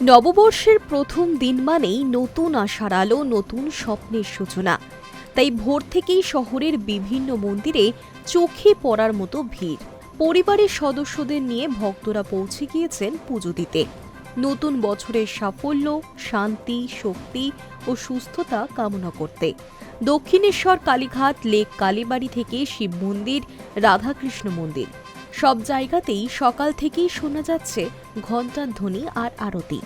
নববর্ষের প্রথম দিন মানেই নতুন আশার আলো, নতুন স্বপ্নের সূচনা। তাই ভোর থেকেই শহরের বিভিন্ন মন্দিরে চোখে পড়ার মতো ভিড়। পরিবারের সদস্যদের নিয়ে ভক্তরা পৌঁছে গিয়েছেন পুজো দিতে। নতুন বছরের সাফল্য, শান্তি, শক্তি ও সুস্থতা কামনা করতে দক্ষিণেশ্বর, কালীঘাট, লেক কালীবাড়ি থেকে শিব মন্দির, রাধাকৃষ্ণ মন্দির সব জায়গাতেই সকাল থেকেই শোনা যাচ্ছে ঘণ্টার ধ্বনি আর আরতি।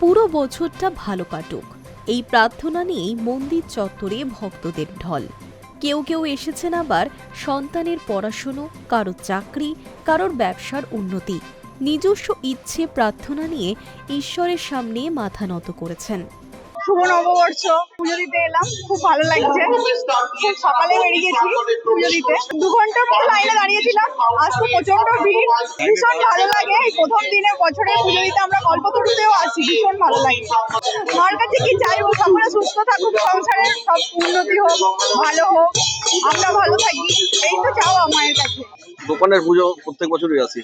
পুরো বছরটা ভালো কাটুক, এই প্রার্থনা নিয়েই মন্দির চত্বরে ভক্তদের ঢল। কেউ কেউ এসেছেন আবার সন্তানের পড়াশুনো, কারোর চাকরি, কারোর ব্যবসার উন্নতি। নিজস্ব ইচ্ছে প্রার্থনা নিয়ে ঈশ্বরের সামনে মাথা নত করেছেন। শুভ নববর্ষ, পুজো দিতে এলাম, খুব ভালো লাগছে। খুব সকালে বেরিয়ে গেছি পুজো দিতে, 2 ঘন্টার মতো লাইনে দাঁড়িয়েছিলাম। আজ তো প্রচন্ড ভিড়, ভীষণ ভালো লাগে। এই প্রথম দিনে বছরের পুজো দিতে আমরা কল্পতরুতেও আসি, ভীষণ ভালো লাগে। মার কাছে কি চাইবো, সকলে সুস্থ থাকুক, সংসারের সব উন্নতি হোক, ভালো হোক, আমরা ভালো থাকি, এই তো চাওয়া মায়ের কাছে। দোকানের পুজো প্রত্যেক বছরই আসি,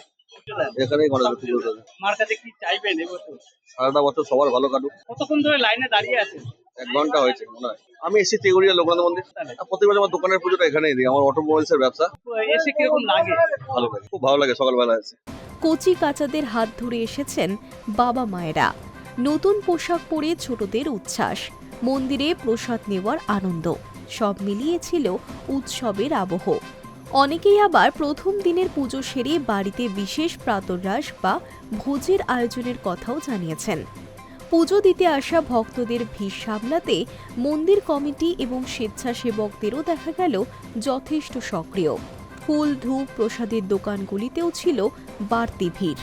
এখানেই গণেশ পুজো হবে। মার কাছে কি চাইবেন এবছর? সারাটা বছর সবার ভালো কাটুক। কতক্ষণ ধরে লাইনে দাঁড়িয়ে আছেন? 1 ঘন্টা হয়েছে মনে হয়। আমি এসেছি তেগুড়িয়া লোকনাথ মন্দির। প্রত্যেক বছর আমার দোকানের পুজোটা এখানেই দিই। আমার অটোমোবাইলসের ব্যবসা। এসে কিরকম লাগে? ভালো লাগে, খুব ভালো লাগে সকালবেলা এসে। কচি কাচাদের হাত ধরে এসেছেন বাবা মায়েরা। নতুন পোশাক পরে ছোটদের উচ্ছ্বাস, মন্দিরে প্রসাদ নেওয়ার আনন্দ, সব মিলিয়ে ছিল উৎসবের আবহ। অনেকেই আবার প্রথম দিনের পুজো সেরে বাড়িতে বিশেষ প্রাতরাশ বা ভোজের আয়োজনের কথাও জানিয়েছেন। পুজো দিতে আসা ভক্তদের ভিড় সামলাতে মন্দির কমিটি এবং স্বেচ্ছাসেবকদেরও দেখা গেল যথেষ্ট সক্রিয়। ফুল, ধূপ, প্রসাদের দোকানগুলিতেও ছিল বাড়তি ভিড়।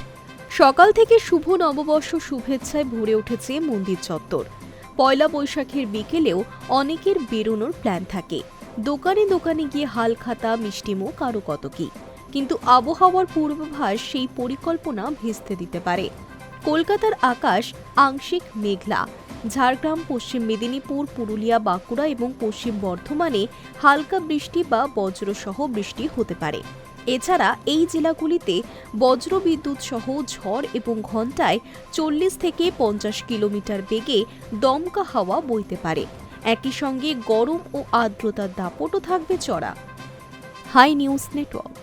সকাল থেকে শুভ নববর্ষ শুভেচ্ছায় ভরে উঠেছে মন্দির চত্বর। পয়লা বৈশাখের বিকেলেও অনেকের বেরোনোর প্ল্যান থাকে। দোকানে দোকানে গিয়ে হালখাতা, মিষ্টিমুখ আরও কত কি। কিন্তু আবহাওয়ার পূর্বাভাস সেই পরিকল্পনা ভেস্তে দিতে পারে। কলকাতার আকাশ আংশিক মেঘলা। ঝাড়গ্রাম, পশ্চিম মেদিনীপুর, পুরুলিয়া, বাঁকুড়া এবং পশ্চিম বর্ধমানে হালকা বৃষ্টি বা বজ্রসহ বৃষ্টি হতে পারে। এছাড়া এই জেলাগুলিতে বজ্রবিদ্যুৎ সহ ঝড় এবং ঘণ্টায় 40 থেকে 50 কিলোমিটার বেগে দমকা হাওয়া বইতে পারে। একই সঙ্গে গরম ও আর্দ্রতার দাপটও থাকবে চড়া। Hi news network.